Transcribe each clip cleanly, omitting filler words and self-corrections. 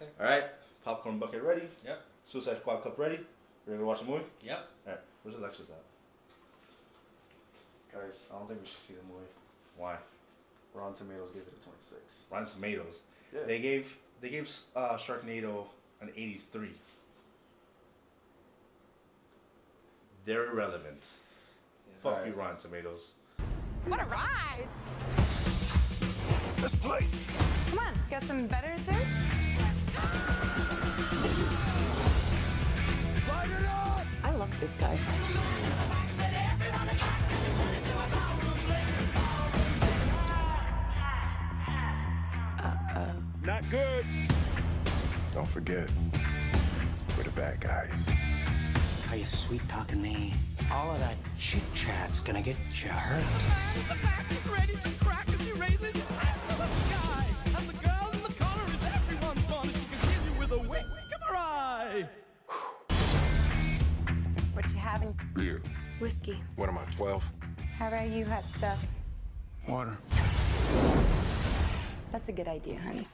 Okay. All right. Popcorn bucket ready. Yep. Suicide Squad cup ready. Ready to watch the movie? Yep. All right. Where's Alexis at? Guys, I don't think we should see the movie. Why? Rotten Tomatoes gave it a 26. Rotten Tomatoes. Yeah. They gave Sharknado an 83. They're irrelevant. Yeah. Fuck Right. you, Rotten Tomatoes. What a ride! Let's play. Come on, got some better too? Light it up. I love this guy. Not good. Don't forget, we're the bad guys. Are you sweet talking me? All of that chit chat's gonna get you hurt. The back is ready, some crackers, he raises his hands to the sky. And the girl in the corner is everyone's fun. And she can kill you with a wink of her eye. What you having? Beer. Whiskey. What am I, 12? How about you, hot stuff? Water. That's a good idea, honey.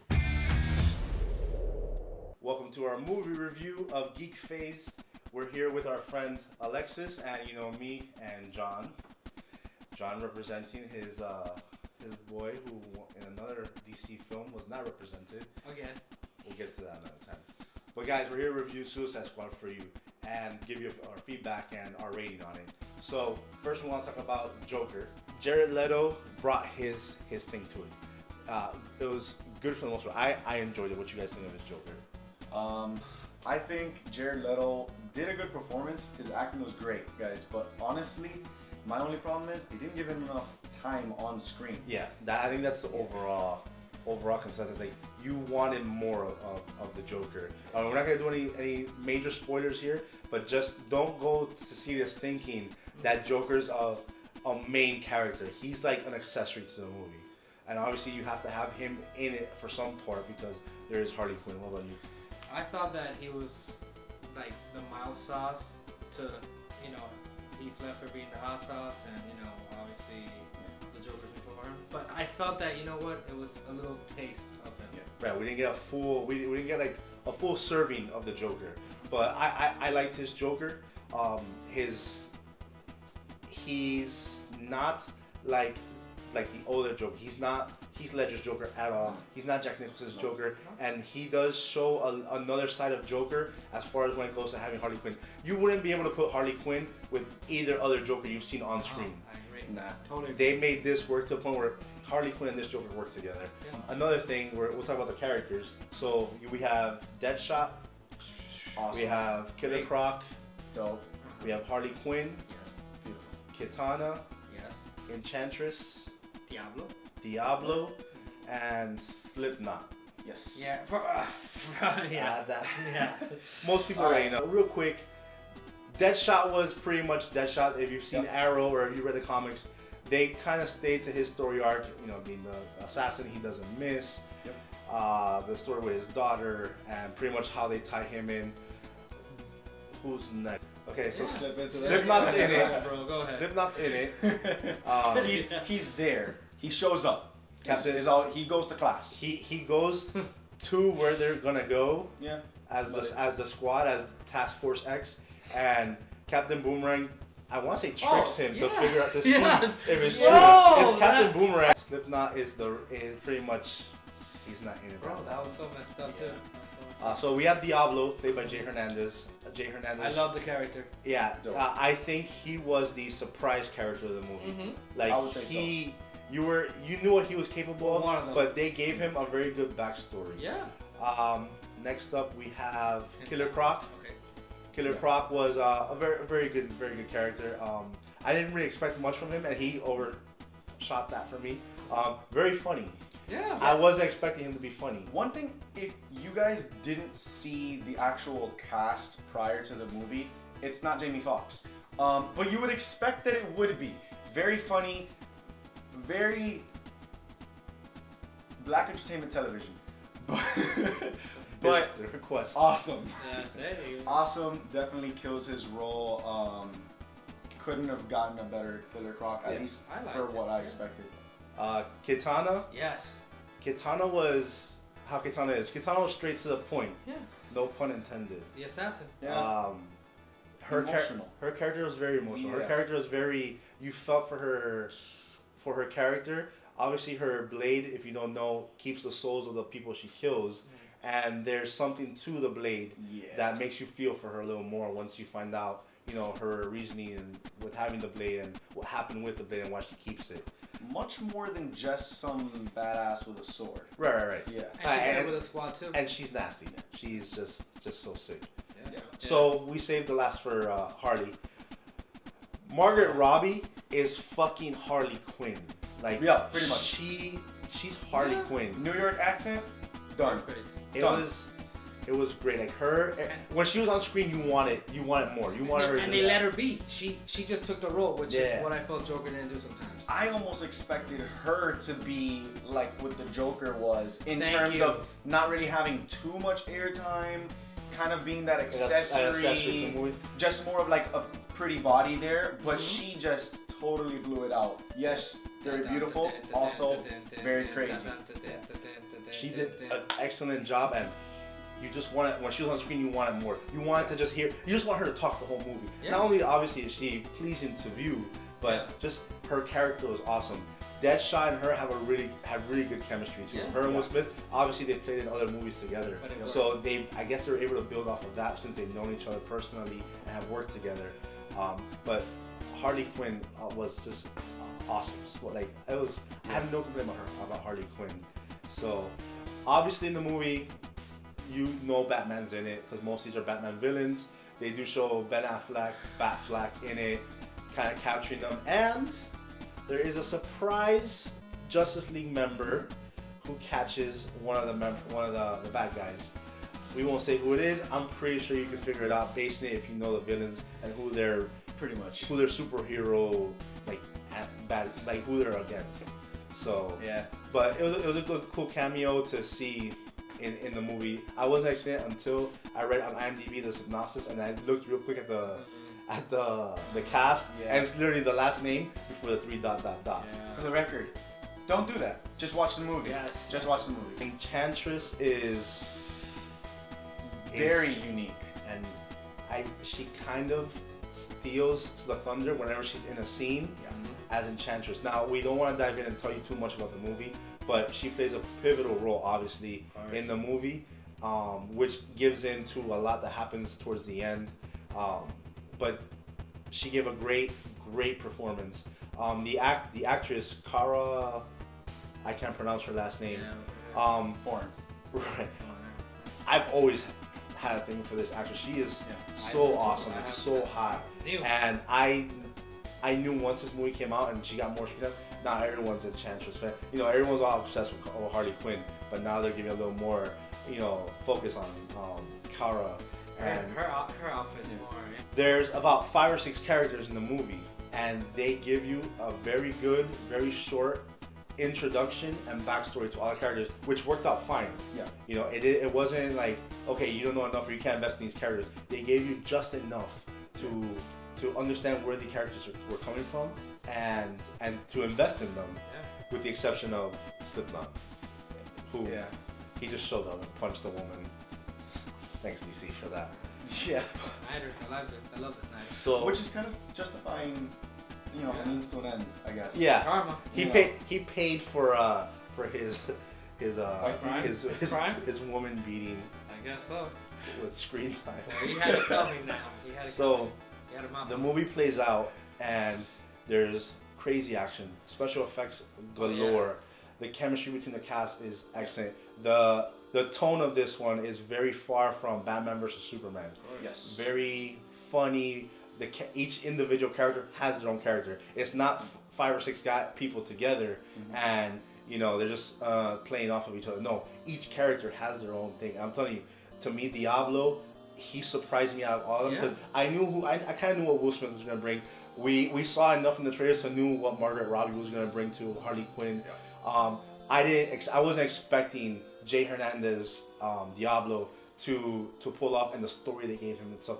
Welcome to our movie review of Geek Phase. We're here with our friend Alexis and me and John. John representing his boy who in another DC film was not represented. Again. We'll get to that another time. But guys, we're here to review Suicide Squad for you and give you our feedback and our rating on it. So first we want to talk about Joker. Jared Leto brought his thing to it. It was good for the most part. I enjoyed it. What you guys think of his Joker? I think Jared Leto did a good performance. His acting was great, guys. But honestly, my only problem is they didn't give him enough time on screen. Yeah, I think that's the overall consensus. Like, you wanted more of the Joker. We're not gonna do any major spoilers here, but just don't go to see this thinking that Joker's a main character. He's like an accessory to the movie, and obviously you have to have him in it for some part because there is Harley Quinn. What about you? I thought that he was like the mild sauce to, Heath Ledger being the hot sauce, and obviously the Joker before him. But I felt that it was a little taste of him. Yeah. Right, we didn't get we didn't get like a full serving of the Joker, but I liked his Joker. He's not like the older Joker. He's not Heath Ledger's Joker at all. He's not Jack Nicholson's Joker, and he does show another side of Joker as far as when it goes to having Harley Quinn. You wouldn't be able to put Harley Quinn with either other Joker you've seen on screen. I agree. Nah. Totally. They made this work to the point where Harley Quinn and this Joker work together. Yeah. Another thing, we'll talk about the characters. So we have Deadshot, Awesome. we have Killer Croc, Dope. we have Harley Quinn, Yes. Kitana, Yes. Enchantress, Diablo. and Slipknot. Yes. Yeah. Yeah. That Yeah. most people already know. Real quick, Deadshot was pretty much Deadshot. If you've seen Yep. Arrow or if you read the comics, they kind of stayed to his story arc. Being the assassin he doesn't miss. Yep. The story with his daughter and pretty much how they tie him in. Who's next? Okay, so Yeah. Slip into Slipknot's in Yeah, it. bro, go ahead. Slipknot's in it. He's there. He shows up. Captain- He goes to class. He goes to where they're gonna go Yeah. as the squad, as Task Force X, and Captain Boomerang, I want to say tricks him to yeah. figure out to see Yes. if it's Yo, true. It's Captain that- Boomerang. Slipknot is pretty much, he's not in it. Bro, that was so messed up too. Yeah. That was so messed up. So we have Diablo, played by Jay Hernandez. Jay Hernandez. I love the character. Yeah, Dope. I think he was the surprise character of the movie. Mhm. Like I would say you knew what he was capable One of of, them. but they gave him a very good backstory. Yeah. Next up we have Killer Croc. Okay. Killer Croc was a very good character. I didn't really expect much from him, and he overshot that for me. Very funny. Yeah. I wasn't expecting him to be funny. One thing, if you guys didn't see the actual cast prior to the movie, it's not Jamie Foxx. But you would expect that it would be. Very funny, very black entertainment television. But the request. awesome. Yeah, there you go. Awesome, definitely kills his role. Couldn't have gotten a better Killer Croc, at Yeah, least I liked for it, what I yeah. expected. Kitana. Yes. Kitana was, how Kitana is. Kitana was straight to the point. Yeah. No pun intended. The assassin. Yeah. Emotional. Her character was very emotional. Her Yeah. character was very. You felt for her character. Obviously, her blade, if you don't know, keeps the souls of the people she kills, and there's something to the blade that makes you feel for her a little more once you find out, you know, her reasoning and with having the blade and what happened with the blade and why she keeps it. Much more than just some badass with a sword. Right. Yeah. And she did it with a squad too. And she's nasty. She's just so sick. Yeah. So we saved the last for Harley. Margaret Robbie is fucking Harley Quinn. Like, Yeah, pretty much. She's Harley Quinn. New York accent, done. Perfect. It Done. was great. Like her, when she was on screen, you wanted more. You wanted her. And they let her be. She just took the role, which is what I felt Joker didn't do sometimes. I almost expected her to be like what the Joker was in Thank terms you. of not really having too much airtime, kind of being that accessory, to the movie. just more of like a pretty body there, but she just totally blew it out. Yes, very beautiful, also very crazy. She did an excellent job, and you just wanted, when she was on screen, you wanted more. You wanted to just hear, you just want her to talk the whole movie. Yeah. Not only obviously is she pleasing to view, but just her character was awesome. Deadshot and her have really good chemistry too. Yeah. Her and Will Smith, obviously they played in other movies together, But it worked. so I guess they were able to build off of that since they've known each other personally and have worked together. But Harley Quinn was just awesome. So, like I have no complaint about Harley Quinn. So obviously in the movie, you know Batman's in it because most of these are Batman villains. They do show Ben Affleck, Batfleck in it, kind of capturing them, and there is a surprise Justice League member who catches one of the bad guys. We won't say who it is. I'm pretty sure you can figure it out based on it if you know the villains and who their superhero who they're against. So Yeah. but it was a good cool cameo to see in the movie. I wasn't expecting it until I read on IMDb the synopsis and I looked real quick at the cast, and it's literally the last name before the 3 ... For the record, don't do that. Just watch the movie. Yes. Just watch the movie. Enchantress is Very unique. and she kind of steals the thunder whenever she's in a scene as Enchantress. Now we don't want to dive in and tell you too much about the movie, but she plays a pivotal role obviously in the movie, which gives into a lot that happens towards the end. But she gave a great performance. The actress Cara, I can't pronounce her last name. Foreign. Right. I've always had a thing for this actress. She is so awesome. It's so hot. And I knew once this movie came out and she got more screen time, not everyone's a Enchantress fan. You know, everyone's all obsessed with Harley Quinn, but now they're giving a little more, focus on Cara. And her outfit's more. there's about 5 or 6 characters in the movie, and they give you a very good, very short introduction and backstory to all the characters, which worked out fine. Yeah. It wasn't like, okay, you don't know enough or you can't invest in these characters. They gave you just enough to understand where the characters were coming from and to invest in them, with the exception of Slipknot, who he just showed up and punched a woman. Thanks DC for that. Yeah. Snyder, I loved it. I love the Snyder. So Which is kind of justifying, a means to an end, I guess. yeah, Karma. he paid for his crime? his woman beating I guess so. with screen time. Well, he had it coming now. He had it coming. He had him out. The movie plays out and there's crazy action, special effects galore. The chemistry between the cast is excellent. The tone of this one is very far from Batman vs Superman. Yes. Very funny. Each individual character has their own character. It's not 5 or 6 people together and they're just playing off of each other. No, each character has their own thing. I'm telling you, to me, Diablo, he surprised me out of all of them because I kind of knew what Will Smith was gonna bring. We saw enough in the trailers to knew what Margaret Robbie was gonna bring to Harley Quinn. I wasn't expecting Jay Hernandez, Diablo, to pull off, and the story they gave him and stuff.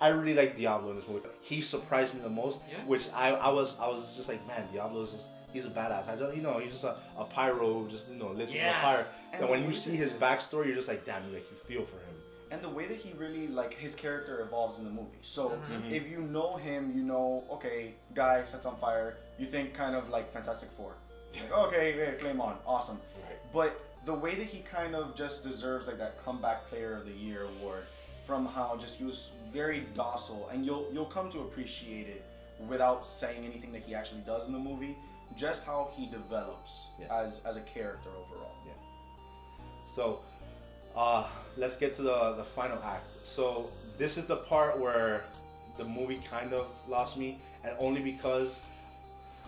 I really liked Diablo in this movie. He surprised me the most, which I was just like, man, Diablo is just he's a badass. I just, he's just a pyro, just lit through the Yes. fire. And And when the you way see that- his backstory, you're just like, damn, like you feel for him. And the way that he really, like, his character evolves in the movie. So, Mhm. if you know him, you know, okay, guy sets on fire, you think kind of like Fantastic Four. Like, okay, hey, flame on, awesome. Right. But the way that he kind of just deserves, like, that comeback player of the year award from how just he was very docile, and you'll come to appreciate it without saying anything that he actually does in the movie, just how he develops Yeah. as a character overall. Yeah. So, let's get to the final act. So this is the part where the movie kind of lost me, and only because,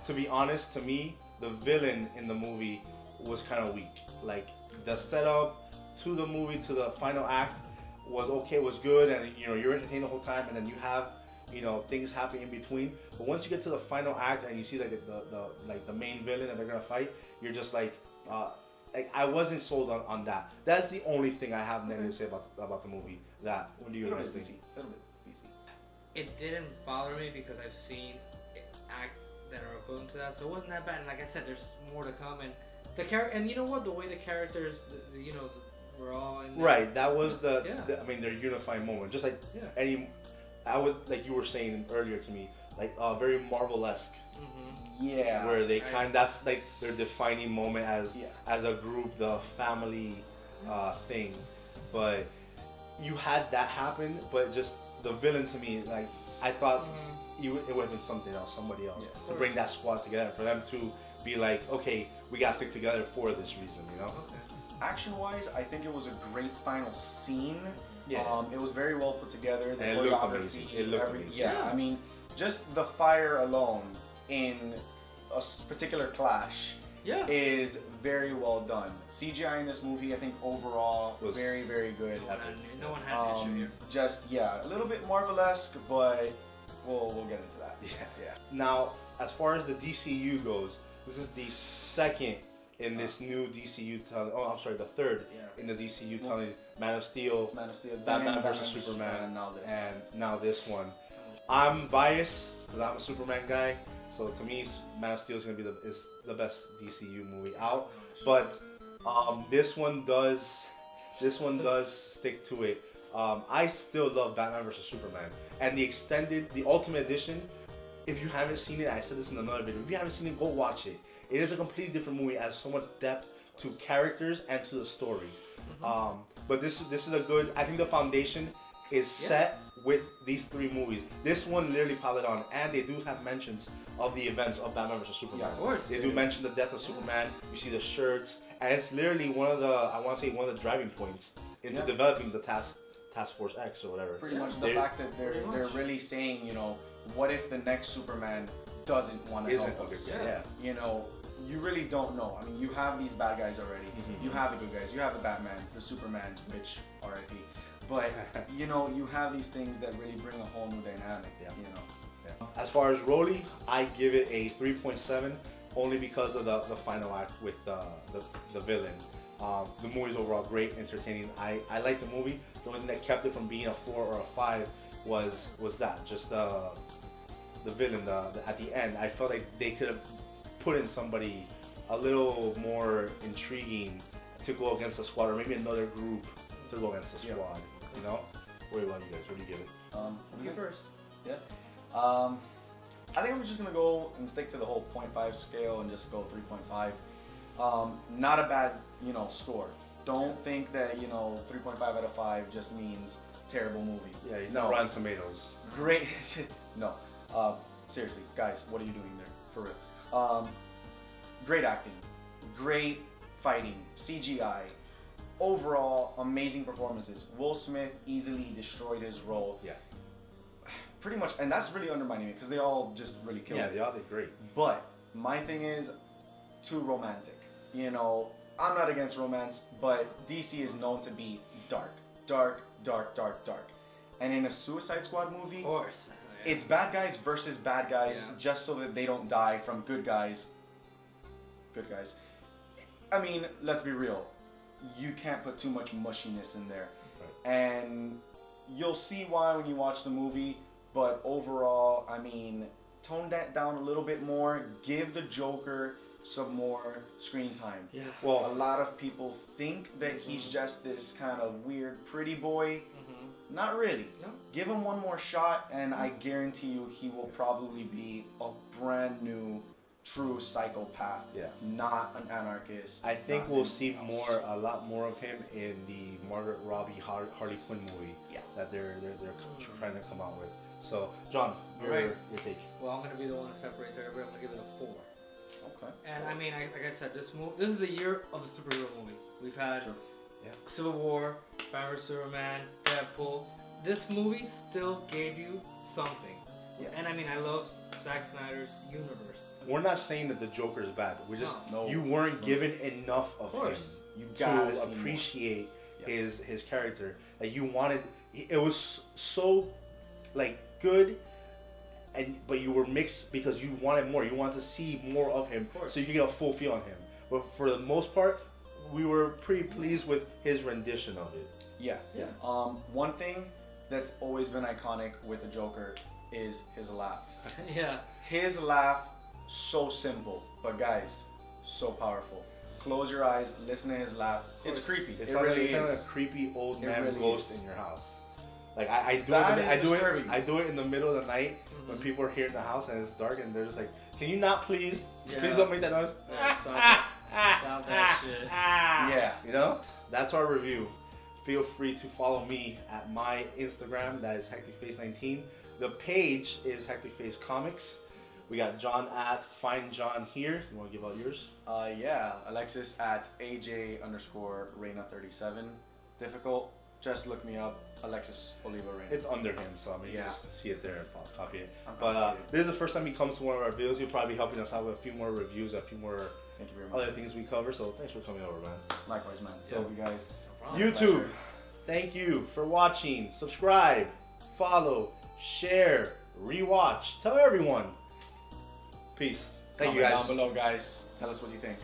to be honest, to me, the villain in the movie was kind of weak. Like the setup to the movie to the final act was okay, was good, and you're entertained the whole time, and then you have things happening in between. But once you get to the final act and you see like the main villain that they're gonna fight, you're just like I wasn't sold on that. That's the only thing I have negative to say about the movie. What do you guys think? A little bit DC. It didn't bother me because I've seen acts that are equivalent to that, so it wasn't that bad. And like I said, there's more to come. And the character, and you know what, the way the characters, we're all in there. Right. That was Yeah. their unifying moment. Just like Yeah. I would, like you were saying earlier to me, like very Marvel-esque, Mm-hmm. Yeah. where they Right. that's like their defining moment Yeah. as a group, the family thing. But you had that happen, but just the villain to me, like I thought it would have been something else, somebody else, Yeah. to bring that squad together, for them to be like, okay, we gotta stick together for this reason, Okay. Action-wise, I think it was a great final scene. Yeah. It was very well put together. The And it looked choreography, amazing. It looked amazing. Yeah, Yeah. I mean, just the fire alone in a particular clash Yeah. is very well done. CGI in this movie, I think overall, Was very, very good. And no one had an issue here. Just a little bit Marvel-esque, but we'll get into that. Yeah. Now, as far as the DCU goes, this is the second in this new DCU telling. Oh, I'm sorry, the third in the DCU telling. Man of Steel, Man of Steel, Batman versus Superman, and now this. and now this one. I'm biased because I'm a Superman guy, so to me, Man of Steel is gonna be the best DCU movie out. But this one does stick to it. I still love Batman versus Superman, and the Ultimate Edition. If you haven't seen it, I said this in another video. If you haven't seen it, go watch it. It is a completely different movie. It has so much depth to characters and to the story. But this is a good. I think the foundation is set with these three movies. This one literally piled it on, and they do have mentions of the events of Batman vs Superman. Yeah, of course. They do mention the death of Superman. You see the shirts, and it's literally one of the driving points into developing the Task Force X or whatever. Pretty much the They- fact that they're really saying, what if the next Superman doesn't want to Isn't help a us? good guy, yeah. You really don't know. I mean, you have these bad guys already. Mhm. You have the good guys. You have the Batmans, the Supermans, which R.I.P. But you have these things that really bring a whole new dynamic. Yeah. As far as Roly, I give it a 3.7 only because of the final act with the villain. The movie's overall great, entertaining. I like the movie. The only thing that kept it from being a 4 or a 5 was that just the villain. At the end, I felt like they could have put in somebody a little more intriguing to go against the squad, or maybe another group to go against the squad. What about you guys? What do you give it? You first. Yeah. I think I'm just gonna go and stick to the whole 0.5 scale and just go 3.5. Not a bad, score. Don't think that 3.5 out of 5 just means terrible movie. Yeah, he's not Rotten Tomatoes. Great. No. Seriously, guys, what are you doing there? For real. Great acting, great fighting, CGI. Overall, amazing performances. Will Smith easily destroyed his role. Yeah. Pretty much, and that's really undermining it because they all just really killed Yeah, it. they all did great. But my thing is too romantic. I'm not against romance, but DC is known to be dark. And in a Suicide Squad movie, Of course. it's bad guys versus bad guys Yeah. just so that they don't die from good guys. Good guys. I mean, let's be real. You can't put too much mushiness in there. Right. And you'll see why when you watch the movie, but overall, I mean, tone that down a little bit more. Give the Joker some more screen time. Yeah. Well, a lot of people think that he's just this kind of weird pretty boy. Not really. No. Give him one more shot, and I guarantee you he will probably be a brand new, true psychopath. Yeah. Not an anarchist. I think not we'll anything see else. a lot more of him in the Margaret Robbie Harley Quinn movie. Yeah. That they're trying to come out with. So, John, your take. Well, I'm gonna be the one that separates everybody. I'm gonna give it a 4. Okay. And I mean, like I said, this is the year of the superhero movie. We've had Yeah. Civil War, Batman vs Superman, Deadpool. This movie still gave you something. Yeah. And I mean, I love Zack Snyder's universe. We're not saying that the Joker is bad. We're just No. you weren't given enough of him course. You gotta to see more. appreciate Yeah. his character. Like you wanted, it was so like good, but you were mixed because you wanted more. You wanted to see more of him, so you could get a full feel on him. But for the most part, we were pretty pleased with his rendition of it. Yeah. Yeah. One thing that's always been iconic with the Joker is his laugh. Yeah. His laugh, so simple, but guys, so powerful. Close your eyes, listen to his laugh. It's creepy. It's It not really like is. a creepy old It man really ghost is. in your house. Like I do That it. I is do it. disturbing. I do it in the middle of the night when people are here in the house and it's dark and they're just like, "Can you not please? Yeah. Please don't make that noise." Yeah, stop that shit. Yeah. You know, that's our review. Feel free to follow me at my Instagram. That is HecticFace19. The page is HecticFace Comics. We got John at Find John here. You want to give out yours? Yeah. Alexis at AJ_Reina37. Difficult. Just look me up. Alexis Oliva Reina. It's under him, so I mean, you Yeah. just see it there and copy it. I'm But copying it. this is the first time he comes to one of our videos. He'll probably be helping us out with a few more reviews, a few more Thank you very much. other things we cover. So thanks for coming over, man. Likewise, man. So- So you guys. YouTube, thank you for watching. Subscribe, follow, share, rewatch. Tell everyone. Peace. Thank you Comment guys. down below, guys. Tell us what you think.